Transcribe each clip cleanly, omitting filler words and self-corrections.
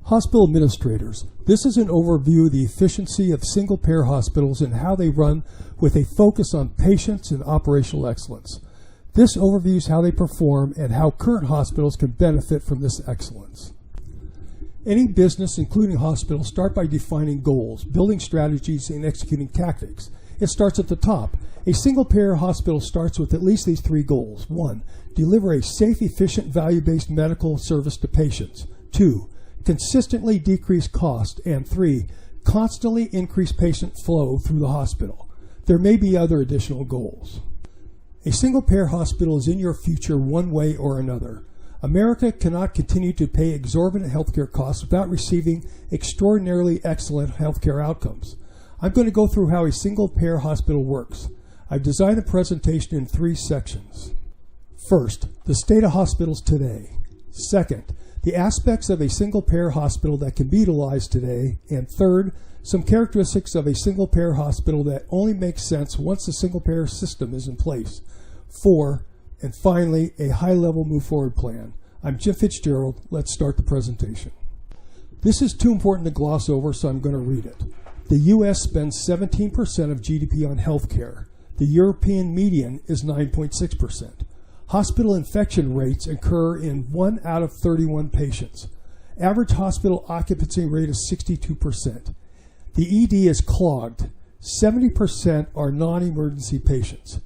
Hospital administrators. This is an overview of the efficiency of single-payer hospitals and how they run with a focus on patients and operational excellence. This overviews how they perform and how current hospitals can benefit from this excellence. Any business, including hospitals, start by defining goals, building strategies, and executing tactics. It starts at the top. A single-payer hospital starts with at least these three goals. 1. Deliver a safe, efficient, value-based medical service to patients. 2. Consistently decrease cost. And 3. Constantly increase patient flow through the hospital. There may be other additional goals. A single-payer hospital is in your future one way or another. America cannot continue to pay exorbitant healthcare costs without receiving extraordinarily excellent healthcare outcomes. I'm going to go through how a single-payer hospital works. I've designed the presentation in 3 sections. First, the state of hospitals today. Second, the aspects of a single-payer hospital that can be utilized today. And third, some characteristics of a single-payer hospital that only make sense once the single-payer system is in place. 4, and finally, a high-level move-forward plan. I'm Jim Fitzgerald. Let's start the presentation. This is too important to gloss over, so I'm going to read it. The U.S. spends 17% of GDP on healthcare. The European median is 9.6%. Hospital infection rates occur in 1 out of 31 patients. Average hospital occupancy rate is 62%. The ED is clogged. 70% are non-emergency patients.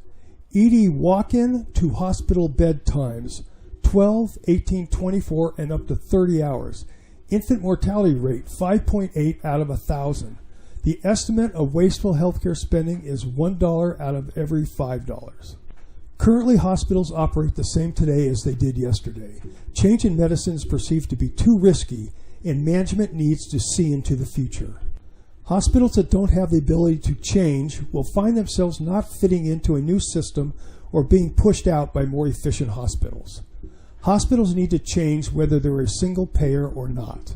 ED walk-in to hospital bed times, 12, 18, 24, and up to 30 hours. Infant mortality rate, 5.8 out of 1,000. The estimate of wasteful healthcare spending is $1 out of every $5. Currently, hospitals operate the same today as they did yesterday. Change in medicine is perceived to be too risky, and management needs to see into the future. Hospitals that don't have the ability to change will find themselves not fitting into a new system or being pushed out by more efficient hospitals. Hospitals need to change whether they're a single payer or not.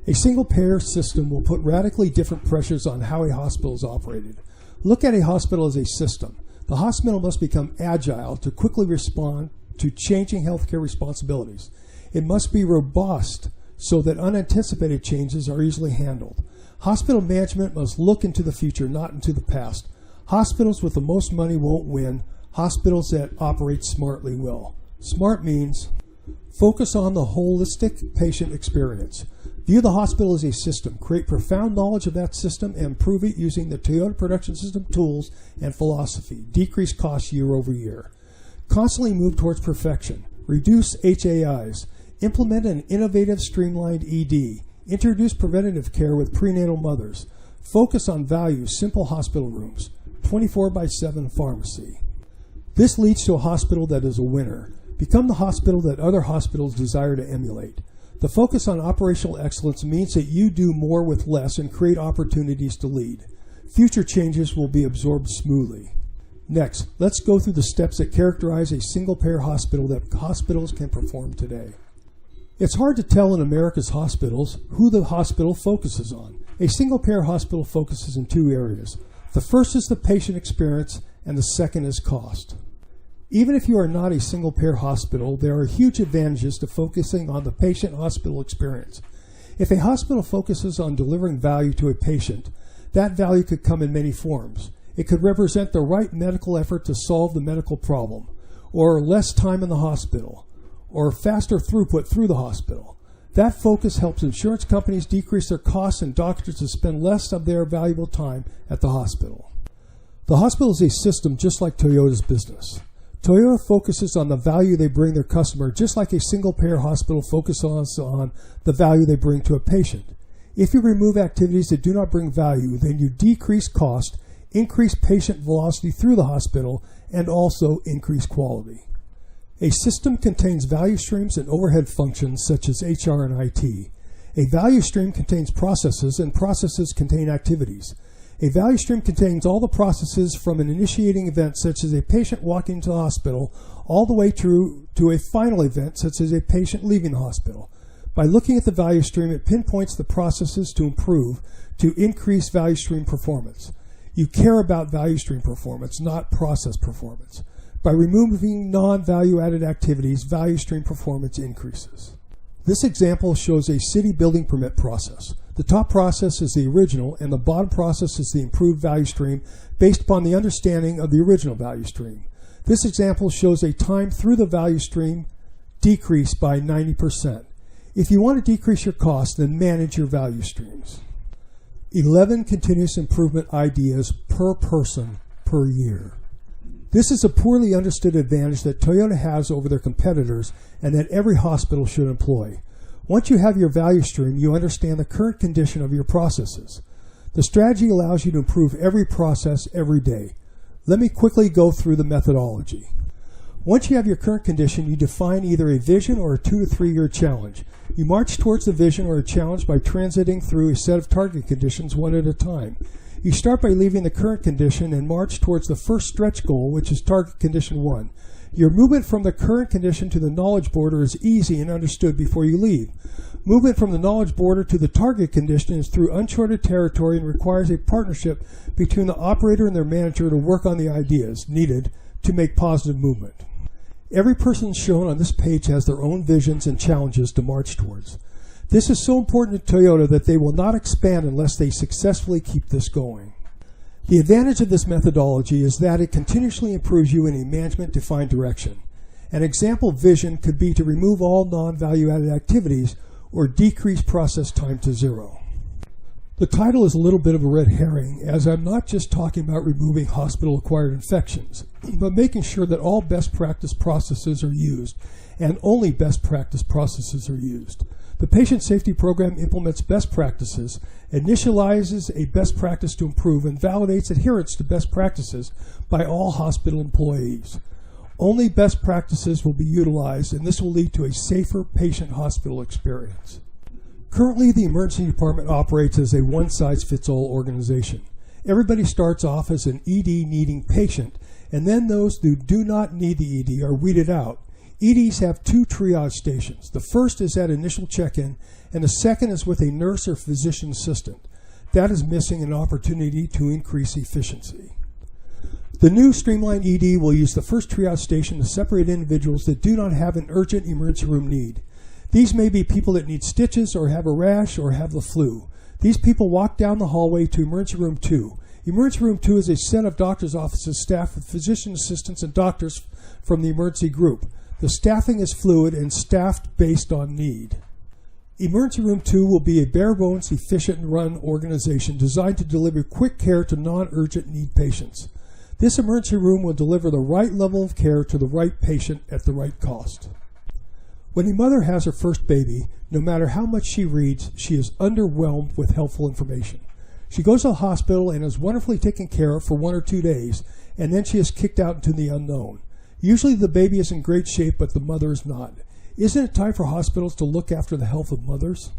A single payer system will put radically different pressures on how a hospital is operated. Look at a hospital as a system. The hospital must become agile to quickly respond to changing healthcare responsibilities. It must be robust so that unanticipated changes are easily handled. Hospital management must look into the future, not into the past. Hospitals with the most money won't win. Hospitals that operate smartly will. Smart means focus on the holistic patient experience. View the hospital as a system. Create profound knowledge of that system and improve it using the Toyota Production System tools and philosophy. Decrease costs year over year. Constantly move towards perfection. Reduce HAIs. Implement an innovative, streamlined ED. Introduce preventative care with prenatal mothers. Focus on value, simple hospital rooms. 24/7 pharmacy. This leads to a hospital that is a winner. Become the hospital that other hospitals desire to emulate. The focus on operational excellence means that you do more with less and create opportunities to lead. Future changes will be absorbed smoothly. Next, let's go through the steps that characterize a single-payer hospital that hospitals can perform today. It's hard to tell in America's hospitals who the hospital focuses on. A single-payer hospital focuses in 2 areas. The first is the patient experience, and the second is cost. Even if you are not a single-payer hospital, there are huge advantages to focusing on the patient-hospital experience. If a hospital focuses on delivering value to a patient, that value could come in many forms. It could represent the right medical effort to solve the medical problem, or less time in the hospital, or faster throughput through the hospital. That focus helps insurance companies decrease their costs and doctors to spend less of their valuable time at the hospital. The hospital is a system just like Toyota's business. Toyota focuses on the value they bring their customer just like a single-payer hospital focuses on the value they bring to a patient. If you remove activities that do not bring value, then you decrease cost, increase patient velocity through the hospital, and also increase quality. A system contains value streams and overhead functions such as HR and IT. A value stream contains processes, and processes contain activities. A value stream contains all the processes from an initiating event such as a patient walking into the hospital all the way through to a final event such as a patient leaving the hospital. By looking at the value stream, it pinpoints the processes to improve, to increase value stream performance. You care about value stream performance, not process performance. By removing non-value-added activities, value stream performance increases. This example shows a city building permit process. The top process is the original, and the bottom process is the improved value stream based upon the understanding of the original value stream. This example shows a time through the value stream decrease by 90%. If you want to decrease your costs, then manage your value streams. 11 continuous improvement ideas per person per year. This is a poorly understood advantage that Toyota has over their competitors and that every hospital should employ. Once you have your value stream, you understand the current condition of your processes. The strategy allows you to improve every process every day. Let me quickly go through the methodology. Once you have your current condition, you define either a vision or a 2 to 3 year challenge. You march towards the vision or a challenge by transiting through a set of target conditions one at a time. You start by leaving the current condition and march towards the first stretch goal, which is target condition 1. Your movement from the current condition to the knowledge border is easy and understood before you leave. Movement from the knowledge border to the target condition is through uncharted territory and requires a partnership between the operator and their manager to work on the ideas needed to make positive movement. Every person shown on this page has their own visions and challenges to march towards. This is so important to Toyota that they will not expand unless they successfully keep this going. The advantage of this methodology is that it continuously improves you in a management-defined direction. An example vision could be to remove all non-value-added activities or decrease process time to 0. The title is a little bit of a red herring, as I'm not just talking about removing hospital-acquired infections, but making sure that all best practice processes are used, and only best practice processes are used. The Patient Safety Program implements best practices, initializes a best practice to improve, and validates adherence to best practices by all hospital employees. Only best practices will be utilized, and this will lead to a safer patient-hospital experience. Currently, the emergency department operates as a one-size-fits-all organization. Everybody starts off as an ED-needing patient, and then those who do not need the ED are weeded out. EDs have 2 triage stations. The first is at initial check-in, and the second is with a nurse or physician assistant. That is missing an opportunity to increase efficiency. The new streamlined ED will use the first triage station to separate individuals that do not have an urgent emergency room need. These may be people that need stitches or have a rash or have the flu. These people walk down the hallway to emergency room 2. Emergency room 2 is a set of doctor's offices staffed with physician assistants and doctors from the emergency group. The staffing is fluid and staffed based on need. Emergency room 2 will be a bare-bones, efficient run organization designed to deliver quick care to non-urgent need patients. This emergency room will deliver the right level of care to the right patient at the right cost. When a mother has her first baby, no matter how much she reads, she is underwhelmed with helpful information. She goes to the hospital and is wonderfully taken care of for 1 or 2 days, and then she is kicked out into the unknown. Usually the baby is in great shape, but the mother is not. Isn't it time for hospitals to look after the health of mothers?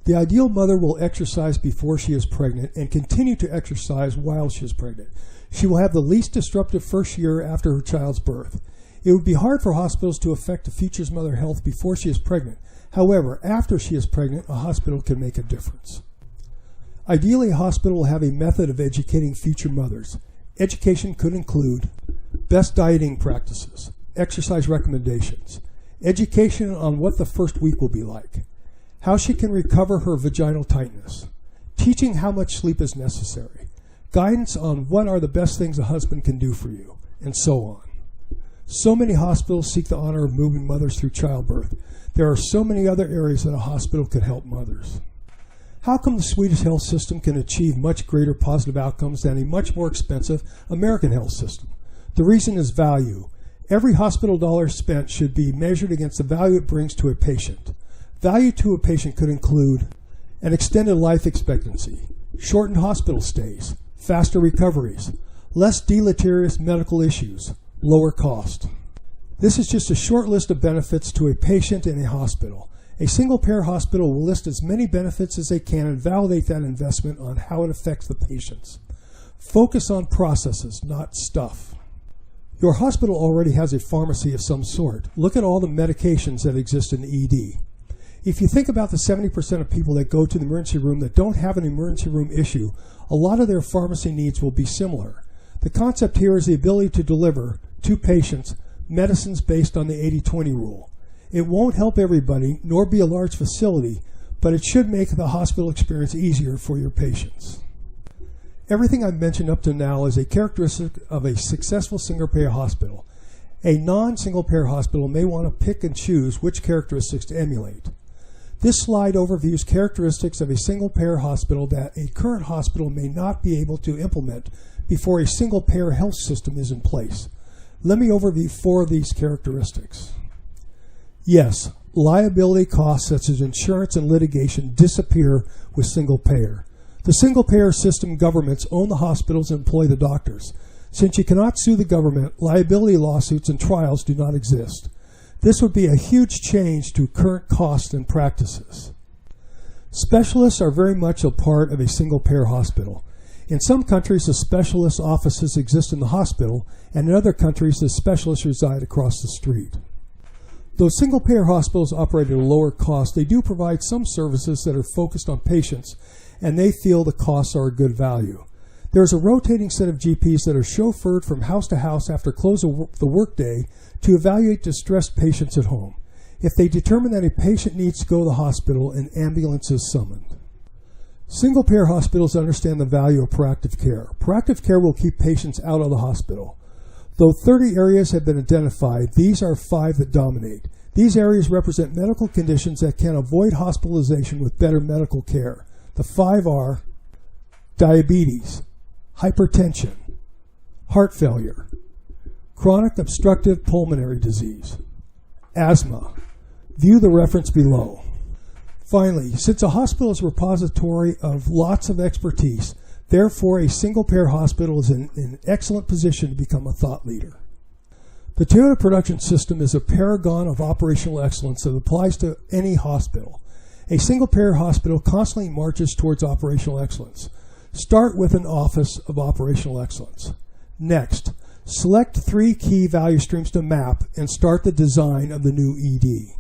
The ideal mother will exercise before she is pregnant and continue to exercise while she is pregnant. She will have the least disruptive first year after her child's birth. It would be hard for hospitals to affect a future's mother health before she is pregnant. However, after she is pregnant, a hospital can make a difference. Ideally, a hospital will have a method of educating future mothers. Education could include best dieting practices, exercise recommendations, education on what the first week will be like, how she can recover her vaginal tightness, teaching how much sleep is necessary, guidance on what are the best things a husband can do for you, and so on. So many hospitals seek the honor of moving mothers through childbirth. There are so many other areas that a hospital could help mothers. How come the Swedish health system can achieve much greater positive outcomes than a much more expensive American health system? The reason is value. Every hospital dollar spent should be measured against the value it brings to a patient. Value to a patient could include an extended life expectancy, shortened hospital stays, faster recoveries, less deleterious medical issues, lower cost. This is just a short list of benefits to a patient in a hospital. A single-payer hospital will list as many benefits as they can and validate that investment on how it affects the patients. Focus on processes, not stuff. Your hospital already has a pharmacy of some sort. Look at all the medications that exist in the ED. If you think about the 70% of people that go to the emergency room that don't have an emergency room issue, a lot of their pharmacy needs will be similar. The concept here is the ability to deliver to patients medicines based on the 80-20 rule. It won't help everybody, nor be a large facility, but it should make the hospital experience easier for your patients. Everything I've mentioned up to now is a characteristic of a successful single-payer hospital. A non-single-payer hospital may want to pick and choose which characteristics to emulate. This slide overviews characteristics of a single-payer hospital that a current hospital may not be able to implement before a single-payer health system is in place. Let me overview 4 of these characteristics. Yes, liability costs such as insurance and litigation disappear with single-payer. The single-payer system governments own the hospitals and employ the doctors. Since you cannot sue the government, liability lawsuits and trials do not exist. This would be a huge change to current costs and practices. Specialists are very much a part of a single-payer hospital. In some countries, the specialist offices exist in the hospital, and in other countries, the specialists reside across the street. Though single-payer hospitals operate at a lower cost, they do provide some services that are focused on patients, and they feel the costs are a good value. There is a rotating set of GPs that are chauffeured from house to house after close of the workday to evaluate distressed patients at home. If they determine that a patient needs to go to the hospital, an ambulance is summoned. Single-payer hospitals understand the value of proactive care. Proactive care will keep patients out of the hospital. Though 30 areas have been identified, these are 5 that dominate. These areas represent medical conditions that can avoid hospitalization with better medical care. The 5 are diabetes, hypertension, heart failure, chronic obstructive pulmonary disease, asthma. View the reference below. Finally, since a hospital is a repository of lots of expertise, therefore a single-payer hospital is in an excellent position to become a thought leader. The Toyota production system is a paragon of operational excellence that applies to any hospital. A single-payer hospital constantly marches towards operational excellence. Start with an office of operational excellence. Next, select 3 key value streams to map and start the design of the new ED.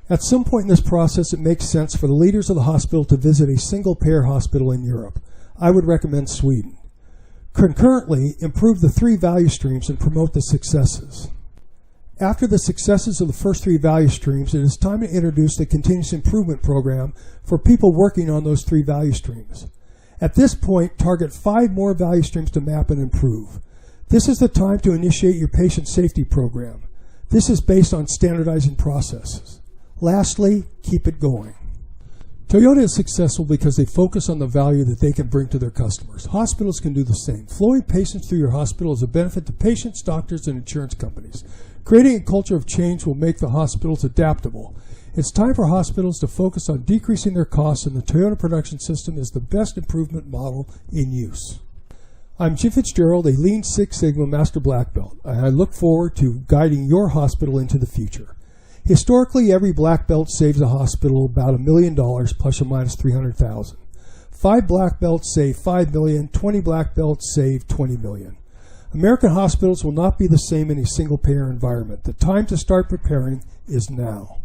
At some point in this process, it makes sense for the leaders of the hospital to visit a single-payer hospital in Europe. I would recommend Sweden. Concurrently, improve the 3 value streams and promote the successes. After the successes of the first 3 value streams, it is time to introduce the continuous improvement program for people working on those 3 value streams. At this point, target 5 more value streams to map and improve. This is the time to initiate your patient safety program. This is based on standardizing processes. Lastly, keep it going. Toyota is successful because they focus on the value that they can bring to their customers. Hospitals can do the same. Flowing patients through your hospital is a benefit to patients, doctors, and insurance companies. Creating a culture of change will make the hospitals adaptable. It's time for hospitals to focus on decreasing their costs, and the Toyota production system is the best improvement model in use. I'm Jim Fitzgerald, a Lean Six Sigma Master Black Belt, and I look forward to guiding your hospital into the future. Historically, every black belt saves a hospital about $1 million plus or minus $300,000. 5 black belts save $5 million, 20 black belts save $20 million. American hospitals will not be the same in a single-payer environment. The time to start preparing is now.